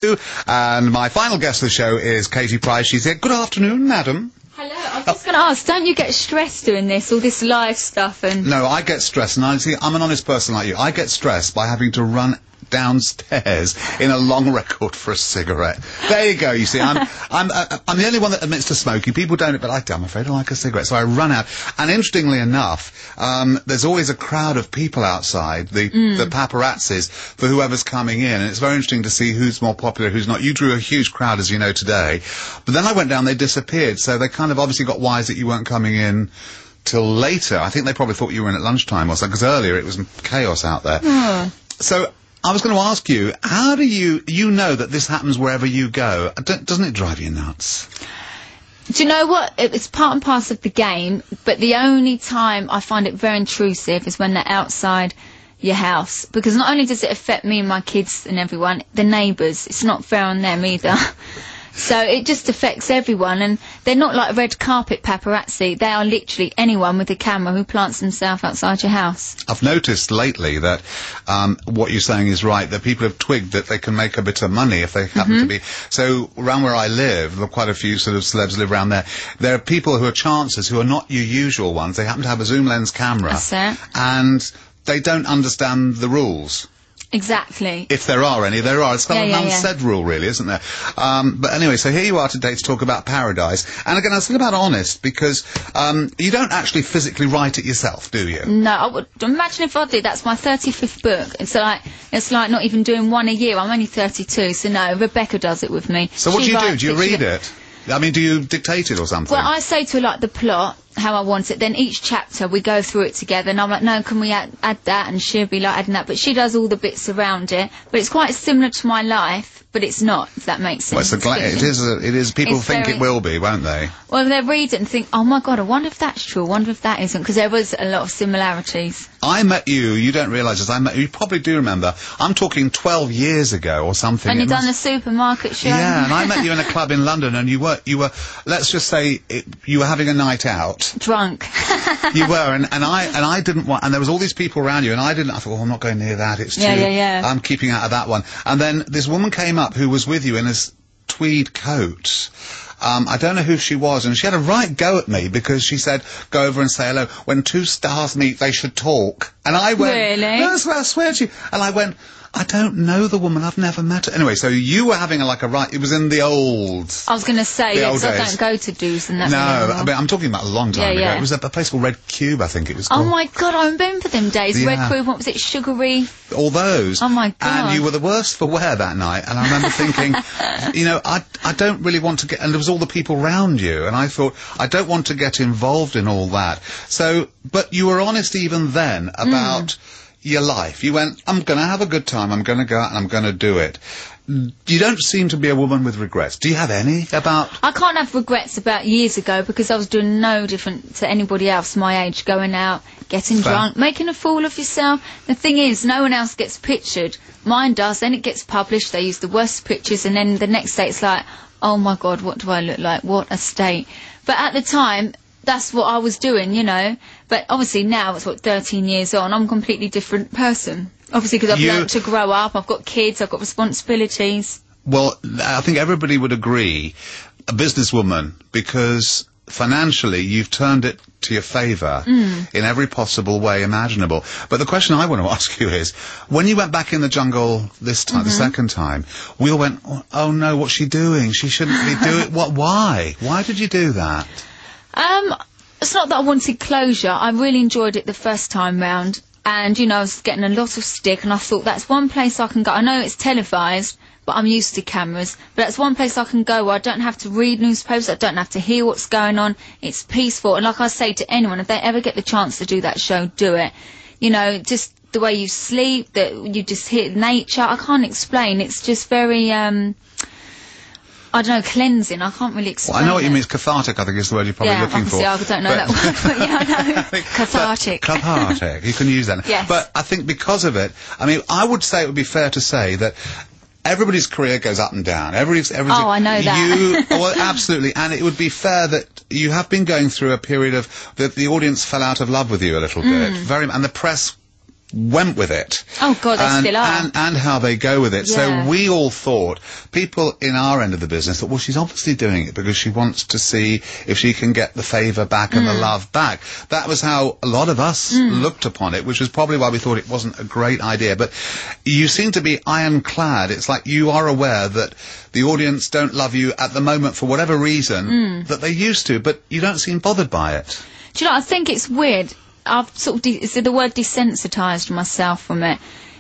And my final guest of the show is Katie Price. She's here. Good afternoon, madam. Hello, I was just going to ask, don't you get stressed doing this, all this live stuff? And No, I get stressed, and I'm an honest person like you. I get stressed by having to run downstairs in a long record for a cigarette. There you go. You see, I'm the only one that admits to smoking. People don't, but I'm afraid I like a cigarette, so I run out. And interestingly enough, there's always a crowd of people outside, the paparazzis, for whoever's coming in, and it's very interesting to see who's more popular, who's not. You drew a huge crowd, as you know, today, but then I went down, they disappeared, so they kind of obviously got wise that you weren't coming in till later. I think they probably thought you were in at lunchtime or something, because earlier it was chaos out there. So I was going to ask you, how do you know that this happens wherever you go? Doesn't it drive you nuts? do you know what? It's part and parcel of the game, but the only time I find it very intrusive is when they're outside your house, because not only does it affect me and my kids and everyone, the neighbours, it's not fair on them either. So it just affects everyone, and they're not like red carpet paparazzi. They are literally anyone with a camera who plants themselves outside your house. I've noticed lately that what you're saying is right, that people have twigged that they can make a bit of money if they happen to be. So around where I live, there are quite a few sort of celebs live around there. There are people who are chancers who are not your usual ones. They happen to have a zoom lens camera. That's it. And they don't understand the rules. Exactly. If there are any, there are. It's kind of an unsaid rule, really, isn't there? But anyway, so here you are today to talk about Paradise. And again, I was thinking about honest, because you don't actually physically write it yourself, do you? No, I would imagine if I did. That's my 35th book. It's like not even doing one a year. I'm only 32, so no, Rebecca does it with me. So what do you do? Do you read it? I mean, do you dictate it or something? Well, I say to her, like, the plot, how I want it, then each chapter we go through it together, and I'm like, no, can we add that? And she'll be like adding that, but she does all the bits around it. But it's quite similar to my life, but it's not, if that makes sense. Well, it is. People think it will be, won't they? Well, they read it and think, oh my God, I wonder if that's true, I wonder if that isn't, because there was a lot of similarities. I met you don't realise this, you probably do remember, I'm talking 12 years ago or something. And you've done the supermarket show. Yeah, and I met you in a club in London, and you were, let's just say, you were having a night out. Drunk. You were, and I didn't want, and there was all these people around you, and I thought, oh, I'm not going near that, it's too, I'm keeping out of that one. And then this woman came up who was with you in this tweed coat. I don't know who she was, and she had a right go at me because she said, go over and say hello. When two stars meet, they should talk. And I went, really? No, I swear to you. And I went, I don't know the woman, I've never met her. Anyway, so you were having it was in the old... I was going to say, because I don't go to do's and that. No, I mean, I'm talking about a long time ago. It was a place called Red Cube, I think it was called. Oh my God, I remember them days. Red Cube, what was it, Sugary? All those. Oh my God. And you were the worst for wear that night, and I remember thinking, you know, I don't really want to get... And there was all the people round you, and I thought, I don't want to get involved in all that. So, but you were honest even then about... your life. You went, I'm going to have a good time, I'm going to go out and I'm going to do it. You don't seem to be a woman with regrets. Do you have any about... I can't have regrets about years ago, because I was doing no different to anybody else my age, going out, getting drunk, making a fool of yourself. The thing is, no one else gets pictured. Mine does, then it gets published, they use the worst pictures, and then the next day it's like, oh my God, what do I look like? What a state. But at the time... that's what I was doing, you know. But obviously now, it's 13 years on, I'm a completely different person. Obviously, because I've learned to grow up, I've got kids, I've got responsibilities. Well, I think everybody would agree, a businesswoman, because financially you've turned it to your favour in every possible way imaginable. But the question I want to ask you is, when you went back in the jungle this time, the second time, we all went, oh no, what's she doing? She shouldn't be doing... Why? Why did you do that? It's not that I wanted closure. I really enjoyed it the first time round, and, you know, I was getting a lot of stick, and I thought, that's one place I can go. I know it's televised, but I'm used to cameras, but that's one place I can go where I don't have to read newspapers, I don't have to hear what's going on. It's peaceful, and like I say to anyone, if they ever get the chance to do that show, do it. You know, just the way you sleep, that you just hear nature, I can't explain. It's just very, I don't know, cleansing. I can't really explain. Well, I know what you mean. It's cathartic, I think is the word you're probably looking for. Yeah, I don't know that word, but yeah, I know. Cathartic. Cathartic. You can use that. Yes. But I think because of it, I mean, I would say it would be fair to say that everybody's career goes up and down. Oh, I know that. Well, absolutely. And it would be fair that you have been going through a period of... the audience fell out of love with you a little bit. And the press... went with it. Oh God, they still are. And how they go with it. Yeah. So we all thought, people in our end of the business thought, well, she's obviously doing it because she wants to see if she can get the favour back and the love back. That was how a lot of us looked upon it, which was probably why we thought it wasn't a great idea. But you seem to be ironclad. It's like you are aware that the audience don't love you at the moment for whatever reason that they used to, but you don't seem bothered by it. Do you know, I think it's weird. I've sort of, is the word desensitised myself from it.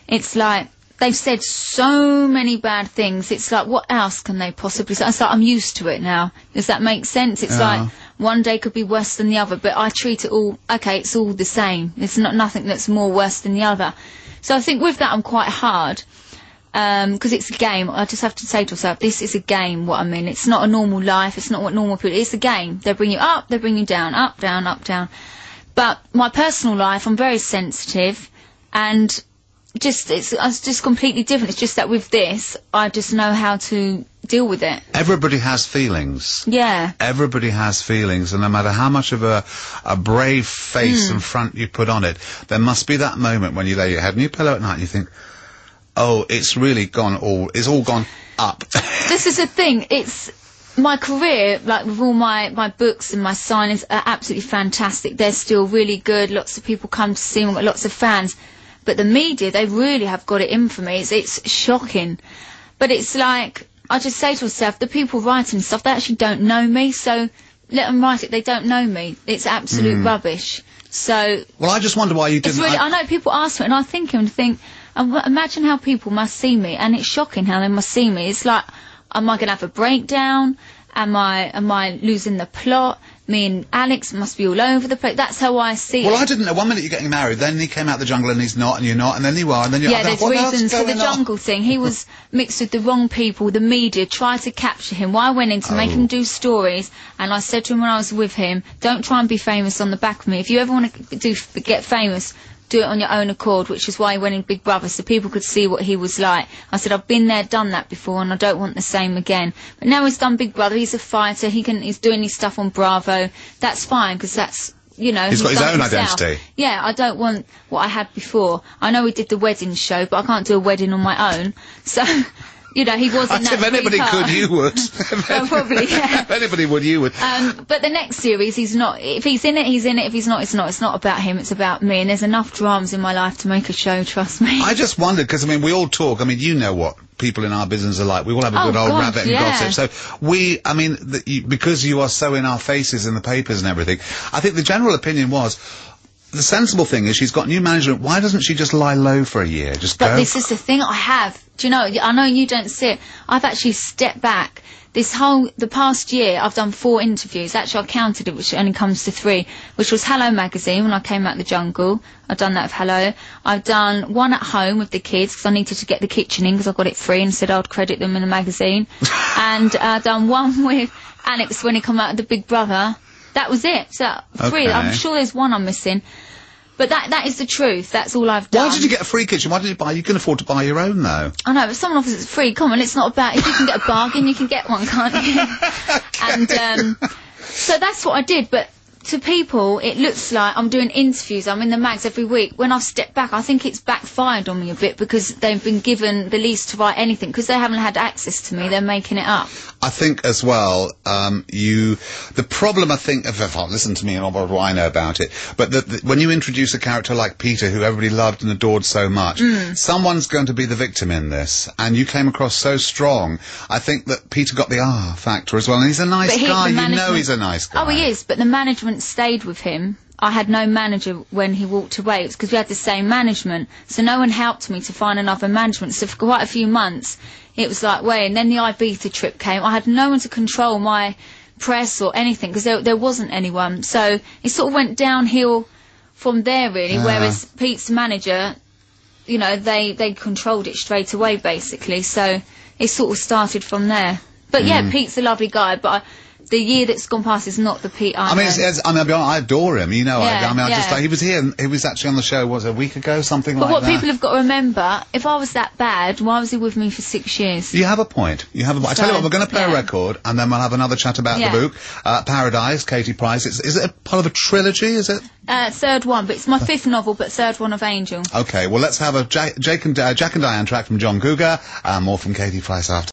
It's like, they've said so many bad things. It's like, what else can they possibly say? It's like, I'm used to it now. Does that make sense? It's like, one day could be worse than the other, but I treat it all, okay, it's all the same. It's not nothing that's more worse than the other. So I think with that I'm quite hard. Because it's a game. I just have to say to myself, this is a game, what I mean. It's not a normal life. It's not what normal people... It's a game. They bring you up, they bring you down, up, down, up, down. But my personal life, I'm very sensitive, and it's just completely different. It's just that with this, I just know how to deal with it. Everybody has feelings. Yeah. Everybody has feelings, and no matter how much of a brave face and front you put on it, there must be that moment when you lay your head on your pillow at night and you think, oh, it's really gone it's all gone up. This is the thing, it's... My career, like with all my books and my signings, are absolutely fantastic. They're still really good. Lots of people come to see them, got lots of fans. But the media, they really have got it in for me. It's shocking. But it's like, I just say to myself, the people writing stuff, they actually don't know me, so let them write it. They don't know me. It's absolute rubbish. So... Well, I just wonder why you didn't... I know people ask me, and I think, imagine how people must see me, and it's shocking how they must see me. It's like... Am I going to have a breakdown? Am I losing the plot? Me and Alex must be all over the place. That's how I see it. Well, I didn't know. 1 minute you're getting married, then he came out the jungle and he's not, and you're not, and then you are, and then you're... Yeah, there's reasons for the jungle thing. He was mixed with the wrong people. The media tried to capture him. Well, I went in to make him do stories, and I said to him when I was with him, don't try and be famous on the back of me. If you ever want to get famous... do it on your own accord, which is why he went in Big Brother, so people could see what he was like. I said, I've been there, done that before, and I don't want the same again. But now he's done Big Brother, he's a fighter, he's doing his stuff on Bravo. That's fine, because that's, you know... He's got his own identity. Yeah, I don't want what I had before. I know we did the wedding show, but I can't do a wedding on my own. So... You know, he wasn't that... If anybody could, you would. Well, probably, yeah. If anybody would, you would. But the next series, he's not... If he's in it, he's in it. If he's not, it's not. It's not about him, it's about me. And there's enough dramas in my life to make a show, trust me. I just wondered, because, I mean, we all talk. I mean, you know what people in our business are like. We all have a good old rabbit and gossip. So I mean, because you are so in our faces in the papers and everything, I think the general opinion was... The sensible thing is she's got new management. Why doesn't she just lie low for a year? But this is the thing I have. Do you know, I know you don't see it. I've actually stepped back. The past year, I've done 4 interviews. Actually, I counted it, which only comes to 3, which was Hello magazine when I came out of the jungle. I've done that with Hello. I've done one at home with the kids, because I needed to get the kitchen in, because I got it free and said I'd credit them in the magazine. And I've done one with Alex when he came out of the Big Brother. That was it. So 3. Okay. I'm sure there's one I'm missing. But that is the truth. That's all I've done. Why did you get a free kitchen? Why did you buy? You can afford to buy your own, though. I know, but someone offers it free. Come on, it's not about... If you can get a bargain, you can get one, can't you? And so that's what I did. But to people, it looks like I'm doing interviews. I'm in the mags every week. When I've stepped back, I think it's backfired on me a bit, because they've been given the lease to write anything. Because they haven't had access to me, they're making it up. I think as well, the problem, I think, listen to me and what do I know about it, but when you introduce a character like Peter, who everybody loved and adored so much, someone's going to be the victim in this, and you came across so strong. I think that Peter got the factor as well, and he's a nice guy, you know he's a nice guy. Oh, he is, but the management stayed with him. I had no manager when he walked away. It's because we had the same management, so no one helped me to find another management. So for quite a few months, it was like, wait, and then the Ibiza trip came. I had no one to control my press or anything, because there wasn't anyone. So it sort of went downhill from there, really, whereas Pete's manager, you know, they controlled it straight away, basically. So it sort of started from there. But yeah, Pete's a lovely guy, but the year that's gone past is not the Pete I I mean, know. I'll be honest, I adore him. You know, Yeah, I mean, I just yeah. he was here. He was actually on the show. Was it a week ago? Something But like what that. people have got to remember, if I was that bad, why was he with me for 6 years? You have a point. You have a point. I tell you what, we're going to play a yeah. record, and then we'll have another chat about Yeah. the book. Paradise, Katie Price. Is it a part of a trilogy? Is it? Third one, but it's my fifth novel, but third one of Angel. Okay. Well, let's have a Jack and Diane track from John Cougar, and more from Katie Price after.